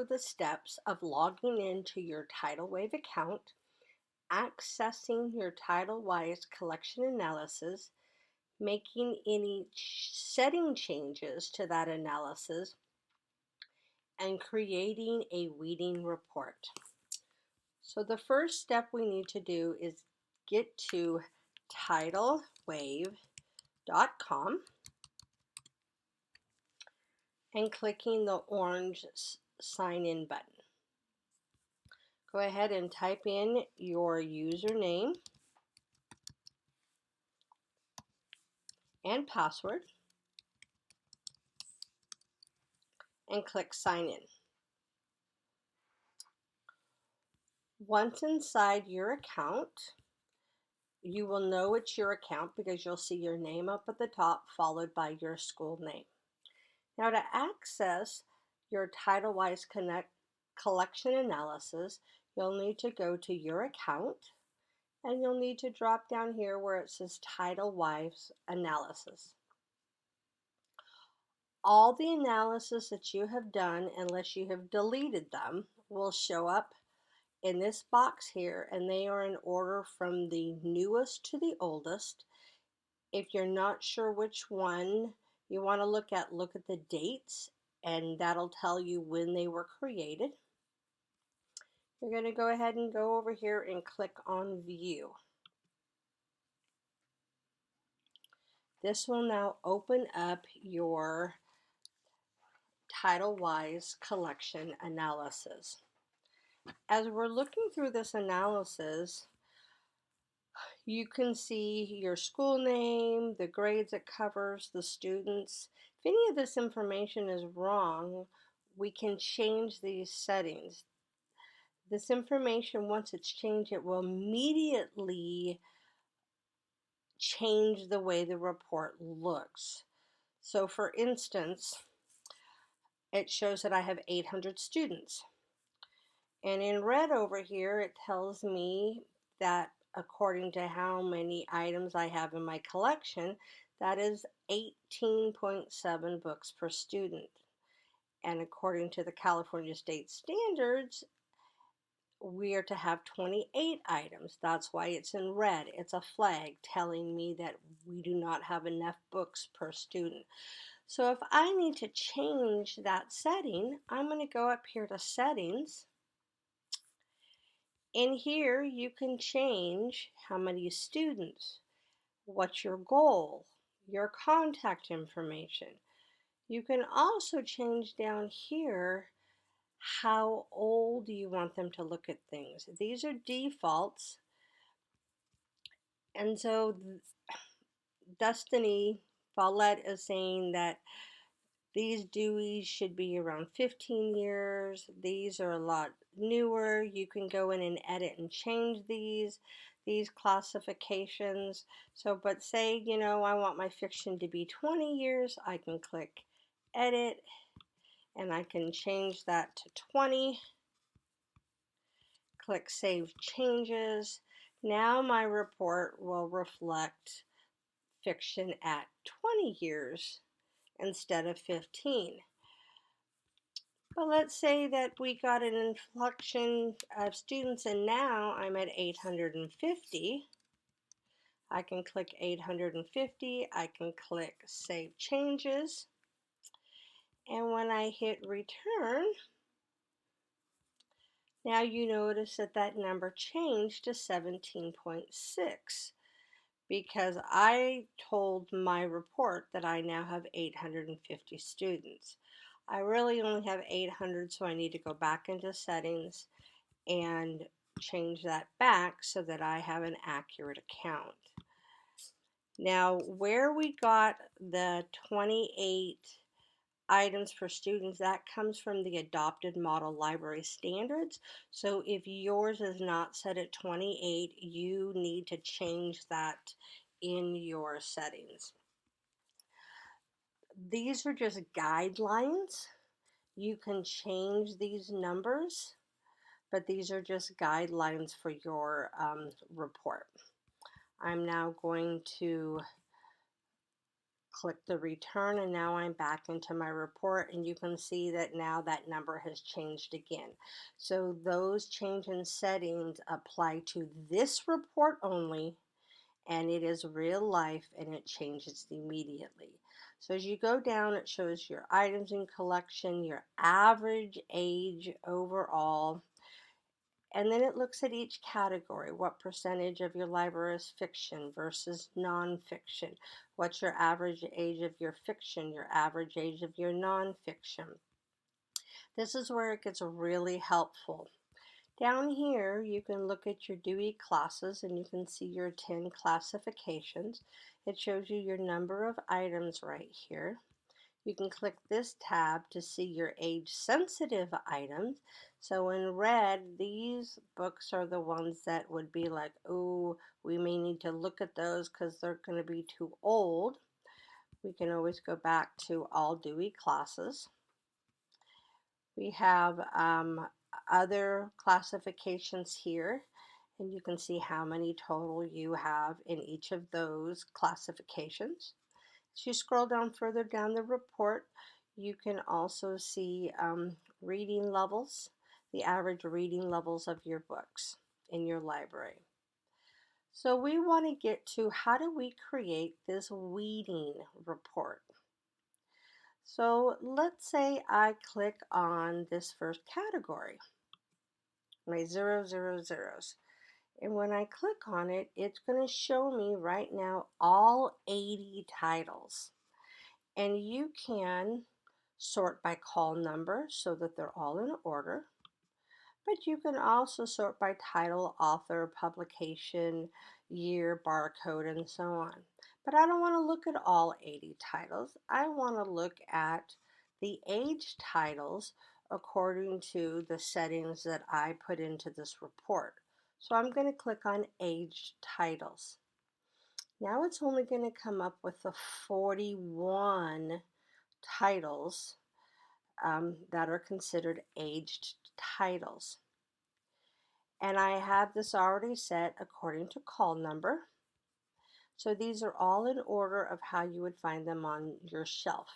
the steps of logging into your TitleWave account, accessing your TitleWise collection analysis, making any setting changes to that analysis, and creating a weeding report. So the first step we need to do is get to TitleWave.com and clicking the orange sign in button. Go ahead and type in your username and password and click sign in. Once inside your account, you will know it's your account because you'll see your name up at the top followed by your school name. Now to access your TitleWise collection analysis, you'll need to go to your account and you'll need to drop down here where it says TitleWise Analysis. All the analysis that you have done, unless you have deleted them, will show up in this box here, and they are in order from the newest to the oldest. If you're not sure which one you want to look at the dates, and that'll tell you when they were created. You're going to go ahead and go over here and click on View. This will now open up your TitleWise collection analysis. As we're looking through this analysis, you can see your school name, the grades it covers, the students. If any of this information is wrong, we can change these settings. This information, once it's changed, it will immediately change the way the report looks. So for instance, it shows that I have 800 students. And in red over here, it tells me that according to how many items I have in my collection, that is 18.7 books per student. And according to the California state standards, we are to have 28 items. That's why it's in red. It's a flag telling me that we do not have enough books per student. So if I need to change that setting, I'm going to go up here to Settings. In here, you can change how many students, what's your goal, your contact information. You can also change down here how old you want them to look at things. These are defaults. And so Destiny Follett is saying that these Deweys should be around 15 years. These are a lot newer. You can go in and edit and change these classifications. So, but say, I want my fiction to be 20 years, I can click edit and I can change that to 20. Click Save Changes. Now my report will reflect fiction at 20 years instead of 15. But let's say that we got an influx of students and now I'm at 850. I can click 850. I can click Save Changes. And when I hit Return, now you notice that that number changed to 17.6 because I told my report that I now have 850 students. I really only have 800, so I need to go back into settings and change that back so that I have an accurate account. Now, where we got the 28 items per students, that comes from the adopted model library standards. So if yours is not set at 28, you need to change that in your settings. These are just guidelines. You can change these numbers, but these are just guidelines for your report. I'm now going to click the return, and now I'm back into my report, and you can see that now that number has changed again. So those change in settings apply to this report only, and it is real life, and it changes immediately. So as you go down, it shows your items in collection, your average age overall, and then it looks at each category. What percentage of your library is fiction versus nonfiction? What's your average age of your fiction, your average age of your nonfiction? This is where it gets really helpful. Down here, you can look at your Dewey classes and you can see your 10 classifications. It shows you your number of items right here. You can click this tab to see your age-sensitive items. So in red, these books are the ones that would be like, oh, we may need to look at those because they're going to be too old. We can always go back to all Dewey classes. We have other classifications here, and you can see how many total you have in each of those classifications. As you scroll down further down the report, you can also see reading levels, the average reading levels of your books in your library. So we want to get to how do we create this weeding report. So let's say I click on this first category, my 000s. And when I click on it, it's going to show me right now all 80 titles. And you can sort by call number so that they're all in order. But you can also sort by title, author, publication, year, barcode, and so on. But I don't want to look at all 80 titles. I want to look at the age titles according to the settings that I put into this report. So I'm going to click on aged titles. Now it's only going to come up with the 41 titles that are considered aged titles. And I have this already set according to call number. So these are all in order of how you would find them on your shelf.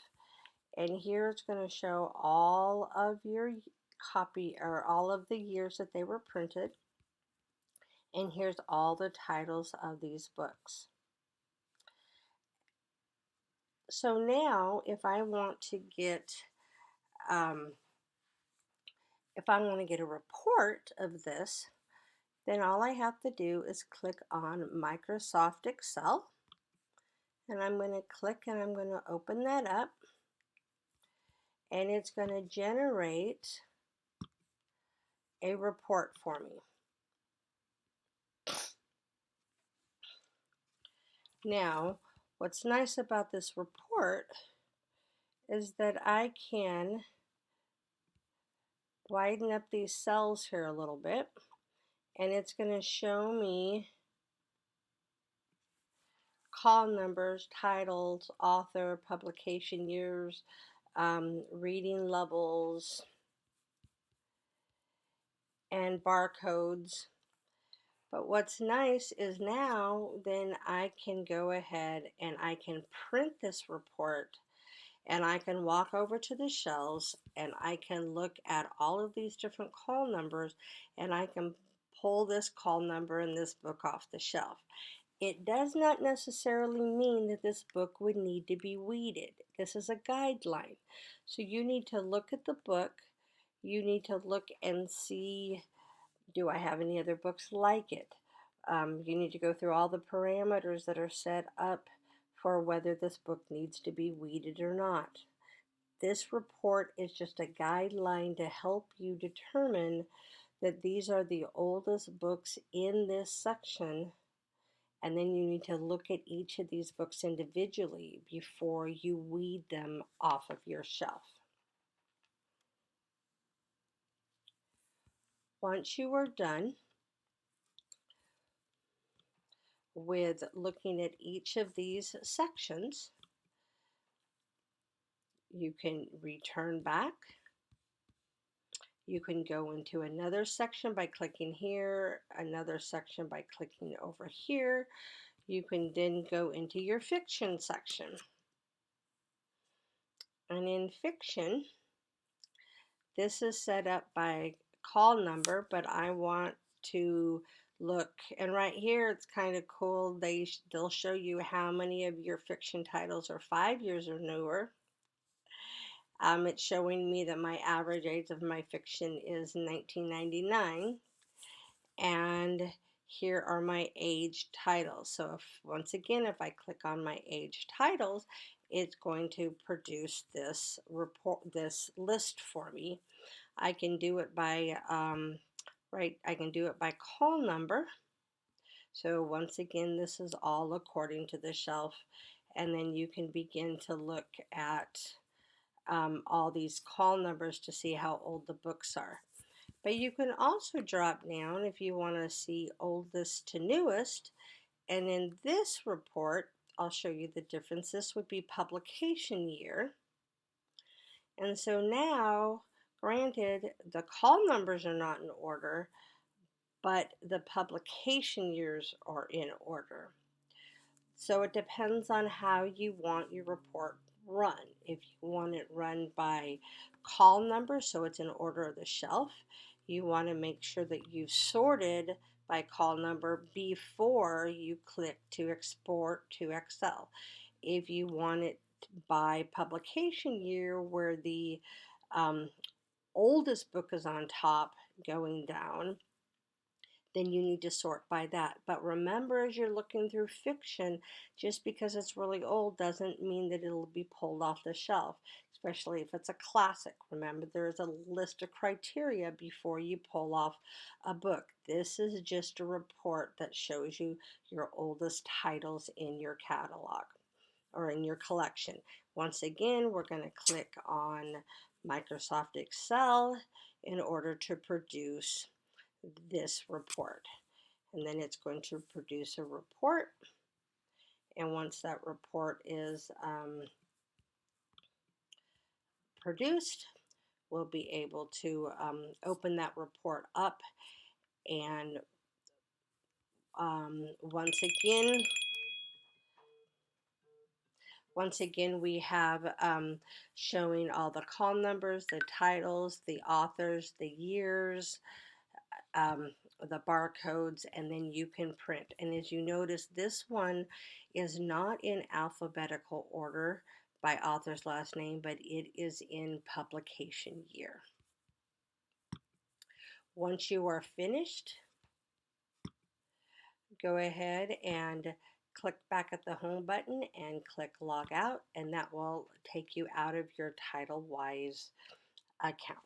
And here it's going to show all of your copy or all of the years that they were printed. And here's all the titles of these books. So now if I want to get a report of this, then all I have to do is click on Microsoft Excel, and I'm going to click and I'm going to open that up, and it's going to generate a report for me. Now, what's nice about this report is that I can widen up these cells here a little bit, and it's going to show me call numbers, titles, author, publication years, reading levels, and barcodes. But what's nice is now then I can go ahead and I can print this report, and I can walk over to the shelves and I can look at all of these different call numbers, and I can pull this call number in this book off the shelf. It does not necessarily mean that this book would need to be weeded. This is a guideline. So you need to look at the book. You need to look and see, do I have any other books like it? You need to go through all the parameters that are set up for whether this book needs to be weeded or not. This report is just a guideline to help you determine that these are the oldest books in this section, and then you need to look at each of these books individually before you weed them off of your shelf. Once you are done with looking at each of these sections, you can return back. You can go into another section by clicking here, another section by clicking over here. You can then go into your fiction section. And in fiction, this is set up by call number, but I want to look, and right here it's kind of cool. They'll show you how many of your fiction titles are 5 years or newer. It's showing me that my average age of my fiction is 1999, and here are my age titles. So once again, if I click on my age titles, it's going to produce this report, this list for me. I can do it by I can do it by call number. So once again, this is all according to the shelf, and then you can begin to look at all these call numbers to see how old the books are. But you can also drop down if you want to see oldest to newest, and in this report, I'll show you the difference. This would be publication year. And so now, granted, the call numbers are not in order, but the publication years are in order. So it depends on how you want your report run. If you want it run by call number, so it's in order of the shelf, you want to make sure that you've sorted by call number before you click to export to Excel. If you want it by publication year, where the oldest book is on top going down, then you need to sort by that. But remember, as you're looking through fiction, just because it's really old doesn't mean that it'll be pulled off the shelf, especially if it's a classic. Remember, there's a list of criteria before you pull off a book. This is just a report that shows you your oldest titles in your catalog or in your collection. Once again, we're going to click on Microsoft Excel in order to produce this report, and then it's going to produce a report, and once that report is produced, we'll be able to open that report up, and once again we have showing all the call numbers, the titles, the authors, the years, the barcodes, and then you can print. And as you notice, this one is not in alphabetical order by author's last name, but it is in publication year. Once you are finished, go ahead and click back at the home button and click log out, and that will take you out of your TitleWise account.